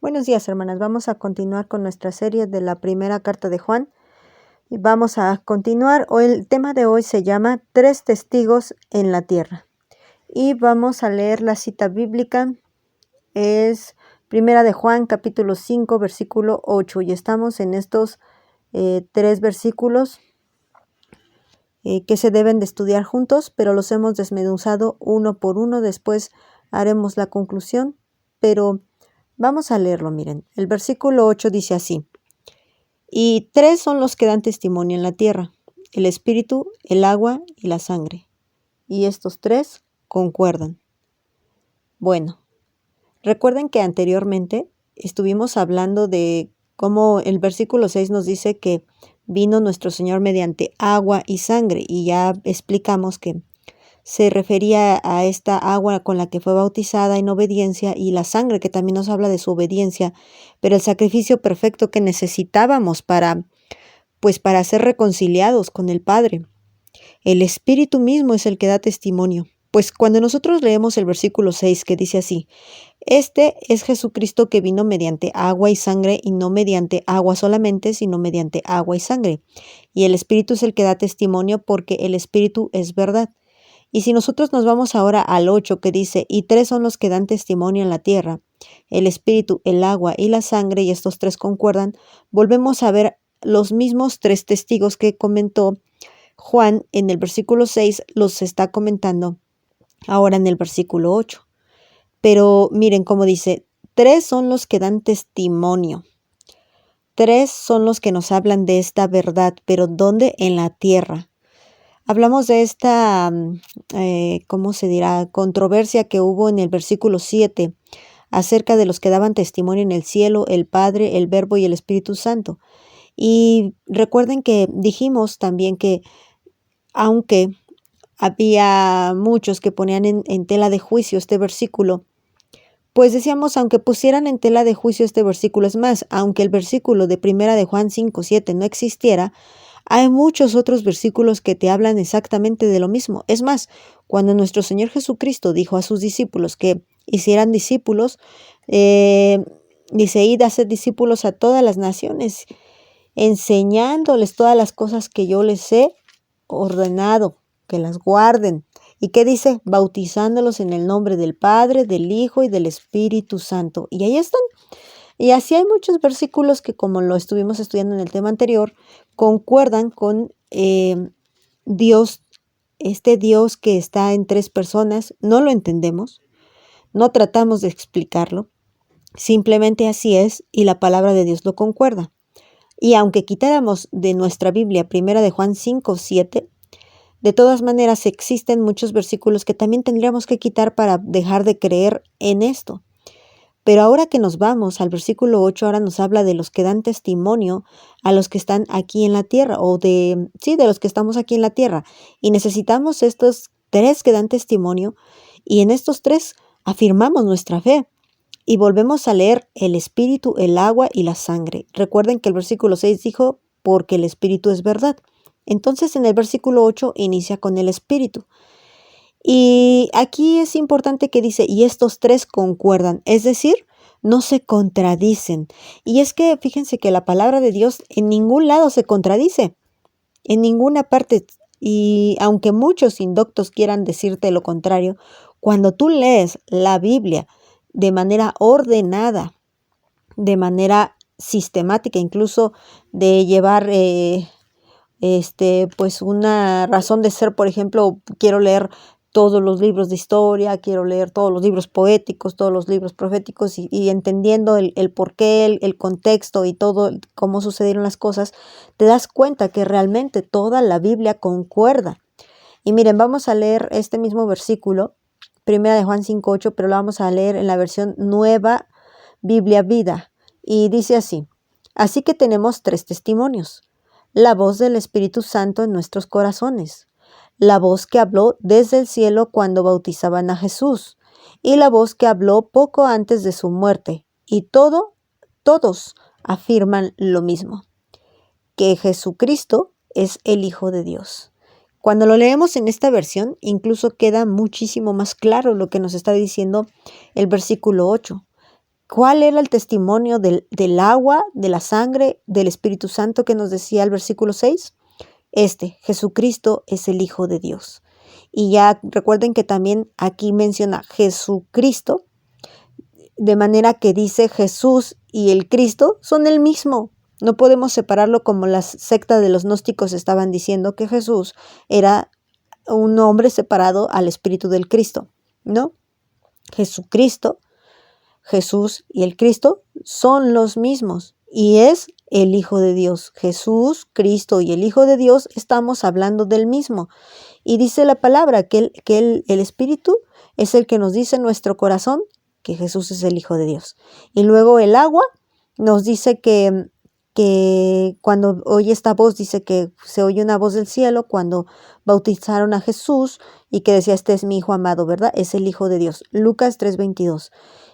Buenos días, hermanas. Vamos a continuar con nuestra serie de la primera carta de Juan. Y vamos a continuar. El tema de hoy se llama Tres testigos en la tierra. Y vamos a leer la cita bíblica. Es primera de Juan, capítulo 5, versículo 8. Y estamos en estos tres versículos que se deben de estudiar juntos, pero los hemos desmenuzado uno por uno. Después haremos la conclusión, pero vamos a leerlo, miren. El versículo 8 dice así: y tres son los que dan testimonio en la tierra: el espíritu, el agua y la sangre. Y estos tres concuerdan. Bueno, recuerden que anteriormente estuvimos hablando de cómo el versículo 6 nos dice que vino nuestro Señor mediante agua y sangre, y ya explicamos que se refería a esta agua con la que fue bautizada en obediencia, y la sangre que también nos habla de su obediencia, pero el sacrificio perfecto que necesitábamos para ser reconciliados con el Padre. El Espíritu mismo es el que da testimonio. Pues cuando nosotros leemos el versículo 6 que dice así: este es Jesucristo que vino mediante agua y sangre, y no mediante agua solamente, sino mediante agua y sangre. Y el Espíritu es el que da testimonio, porque el Espíritu es verdad. Y si nosotros nos vamos ahora al 8 que dice: y tres son los que dan testimonio en la tierra: el Espíritu, el agua y la sangre, y estos tres concuerdan, volvemos a ver los mismos tres testigos que comentó Juan en el versículo 6, los está comentando ahora en el versículo 8. Pero miren cómo dice: tres son los que dan testimonio. Tres son los que nos hablan de esta verdad, pero ¿dónde? En la tierra. Hablamos de esta, ¿cómo se dirá?, controversia que hubo en el versículo 7 acerca de los que daban testimonio en el cielo: el Padre, el Verbo y el Espíritu Santo. Y recuerden que dijimos también que aunque había muchos que ponían en tela de juicio este versículo, pues decíamos, aunque pusieran en tela de juicio este versículo, es más, aunque el versículo de primera de Juan 5:7 no existiera, hay muchos otros versículos que te hablan exactamente de lo mismo. Es más, cuando nuestro Señor Jesucristo dijo a sus discípulos que hicieran discípulos, dice: id a hacer discípulos a todas las naciones, enseñándoles todas las cosas que yo les he ordenado, que las guarden. ¿Y qué dice? Bautizándolos en el nombre del Padre, del Hijo y del Espíritu Santo. Y ahí están. Y así hay muchos versículos que, como lo estuvimos estudiando en el tema anterior, concuerdan con Dios, este Dios que está en tres personas. No lo entendemos, no tratamos de explicarlo, simplemente así es, y la palabra de Dios lo concuerda. Y aunque quitáramos de nuestra Biblia primera de Juan 5:7, de todas maneras existen muchos versículos que también tendríamos que quitar para dejar de creer en esto. Pero ahora que nos vamos al versículo 8, ahora nos habla de los que dan testimonio a los que están aquí en la tierra, de los que estamos aquí en la tierra. Y necesitamos estos tres que dan testimonio, y en estos tres afirmamos nuestra fe. Y volvemos a leer el Espíritu, el agua y la sangre. Recuerden que el versículo 6 dijo: porque el Espíritu es verdad. Entonces en el versículo 8 inicia con el Espíritu. Y aquí es importante que dice: y estos tres concuerdan, es decir, no se contradicen. Y es que fíjense que la palabra de Dios en ningún lado se contradice, en ninguna parte. Y aunque muchos indoctos quieran decirte lo contrario, cuando tú lees la Biblia de manera ordenada, de manera sistemática, incluso de llevar pues una razón de ser. Por ejemplo, quiero leer todos los libros de historia, quiero leer todos los libros poéticos, todos los libros proféticos, y entendiendo el porqué, el contexto y todo cómo sucedieron las cosas, te das cuenta que realmente toda la Biblia concuerda. Y miren, vamos a leer este mismo versículo, primera de Juan 5:8, pero lo vamos a leer en la versión Nueva Biblia Vida. Y dice así: así que tenemos tres testimonios: la voz del Espíritu Santo en nuestros corazones, la voz que habló desde el cielo cuando bautizaban a Jesús, y la voz que habló poco antes de su muerte. Y todos afirman lo mismo: que Jesucristo es el Hijo de Dios. Cuando lo leemos en esta versión, incluso queda muchísimo más claro lo que nos está diciendo el versículo 8. ¿Cuál era el testimonio del agua, de la sangre, del Espíritu Santo que nos decía el versículo 6? Jesucristo es el Hijo de Dios. Y ya recuerden que también aquí menciona Jesucristo, de manera que dice Jesús y el Cristo son el mismo. No podemos separarlo como la secta de los gnósticos estaban diciendo que Jesús era un hombre separado al Espíritu del Cristo, ¿no? Jesucristo, Jesús y el Cristo son los mismos y es el Hijo de Dios. Jesús, Cristo y el Hijo de Dios estamos hablando del mismo. Y dice la palabra que el Espíritu es el que nos dice en nuestro corazón que Jesús es el Hijo de Dios. Y luego el agua nos dice que cuando oye esta voz, dice que se oye una voz del cielo cuando bautizaron a Jesús y que decía, este es mi Hijo amado, ¿verdad? Es el Hijo de Dios. Lucas 3:22.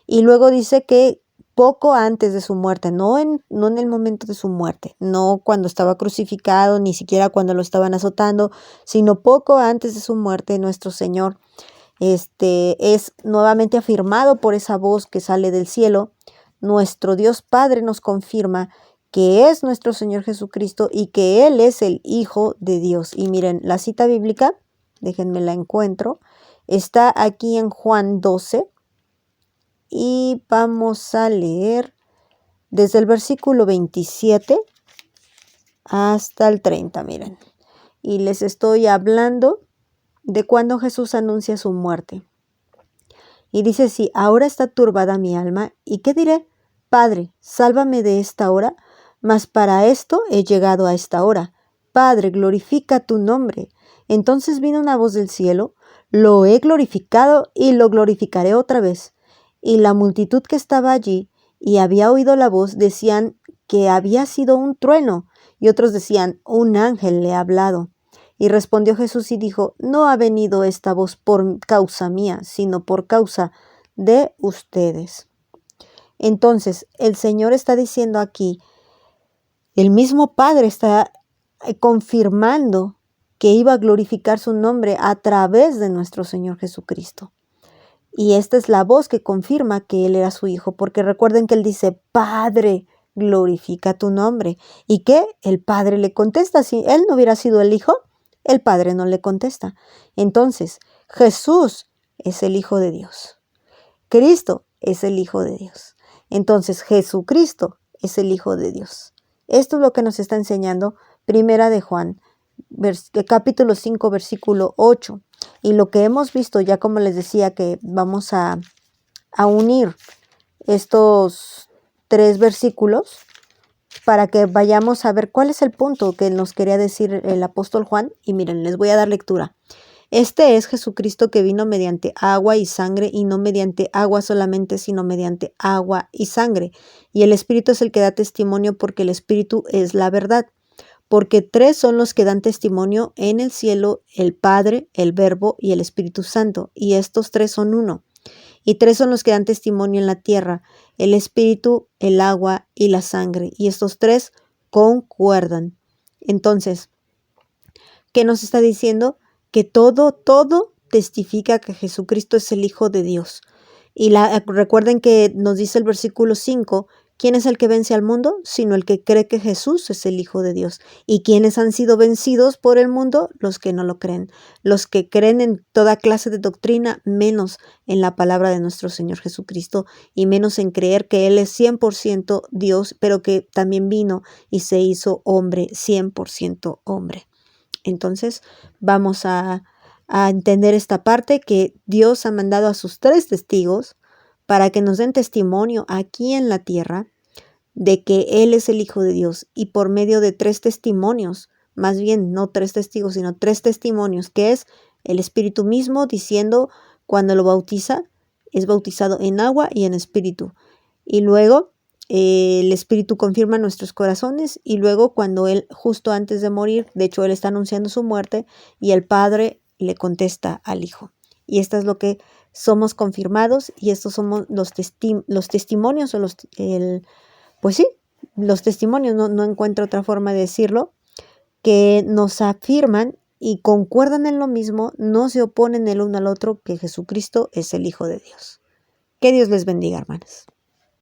Y luego dice que poco antes de su muerte, no en el momento de su muerte, no cuando estaba crucificado, ni siquiera cuando lo estaban azotando, sino poco antes de su muerte, nuestro Señor es nuevamente afirmado por esa voz que sale del cielo. Nuestro Dios Padre nos confirma que es nuestro Señor Jesucristo y que Él es el Hijo de Dios. Y miren, la cita bíblica, déjenme la encuentro, está aquí en Juan 12 y vamos a leer desde el versículo 27 hasta el 30, miren. Y les estoy hablando de cuando Jesús anuncia su muerte. Y dice así, ahora está turbada mi alma, ¿y qué diré? Padre, sálvame de esta hora, mas para esto he llegado a esta hora. Padre, glorifica tu nombre. Entonces vino una voz del cielo, lo he glorificado y lo glorificaré otra vez. Y la multitud que estaba allí y había oído la voz decían que había sido un trueno, y otros decían, un ángel le ha hablado. Y respondió Jesús y dijo, no ha venido esta voz por causa mía, sino por causa de ustedes. Entonces, el Señor está diciendo aquí, el mismo Padre está confirmando que iba a glorificar su nombre a través de nuestro Señor Jesucristo. Y esta es la voz que confirma que Él era su Hijo, porque recuerden que Él dice, Padre, glorifica tu nombre. ¿Y qué? El Padre le contesta. Si Él no hubiera sido el Hijo, el Padre no le contesta. Entonces, Jesús es el Hijo de Dios. Cristo es el Hijo de Dios. Entonces, Jesucristo es el Hijo de Dios. Esto es lo que nos está enseñando Primera de Juan, capítulo 5, versículo 8. Y lo que hemos visto, ya como les decía, que vamos a unir estos 3 versículos para que vayamos a ver cuál es el punto que nos quería decir el apóstol Juan. Y miren, les voy a dar lectura. Este es Jesucristo que vino mediante agua y sangre, y no mediante agua solamente, sino mediante agua y sangre. Y el Espíritu es el que da testimonio, porque el Espíritu es la verdad. Porque 3 son los que dan testimonio en el cielo, el Padre, el Verbo y el Espíritu Santo, y estos 3 son uno. Y 3 son los que dan testimonio en la tierra, el Espíritu, el agua y la sangre, y estos 3 concuerdan. Entonces, ¿qué nos está diciendo? Que todo testifica que Jesucristo es el Hijo de Dios. Y recuerden que nos dice el versículo 5, ¿quién es el que vence al mundo? Sino el que cree que Jesús es el Hijo de Dios. ¿Y quiénes han sido vencidos por el mundo? Los que no lo creen. Los que creen en toda clase de doctrina, menos en la palabra de nuestro Señor Jesucristo, y menos en creer que Él es 100% Dios, pero que también vino y se hizo hombre, 100% hombre. Entonces, vamos a entender esta parte, que Dios ha mandado a sus 3 testigos para que nos den testimonio aquí en la tierra de que Él es el Hijo de Dios, y por medio de 3 testimonios, más bien no 3 testigos, sino 3 testimonios, que es el Espíritu mismo diciendo cuando lo bautiza, es bautizado en agua y en Espíritu. Y luego el Espíritu confirma nuestros corazones, y luego cuando Él, justo antes de morir, de hecho Él está anunciando su muerte, y el Padre le contesta al Hijo. Y esto es lo que somos confirmados, y estos somos los testimonios, o los testimonios, no encuentro otra forma de decirlo, que nos afirman y concuerdan en lo mismo, no se oponen el uno al otro, que Jesucristo es el Hijo de Dios. Que Dios les bendiga, hermanas.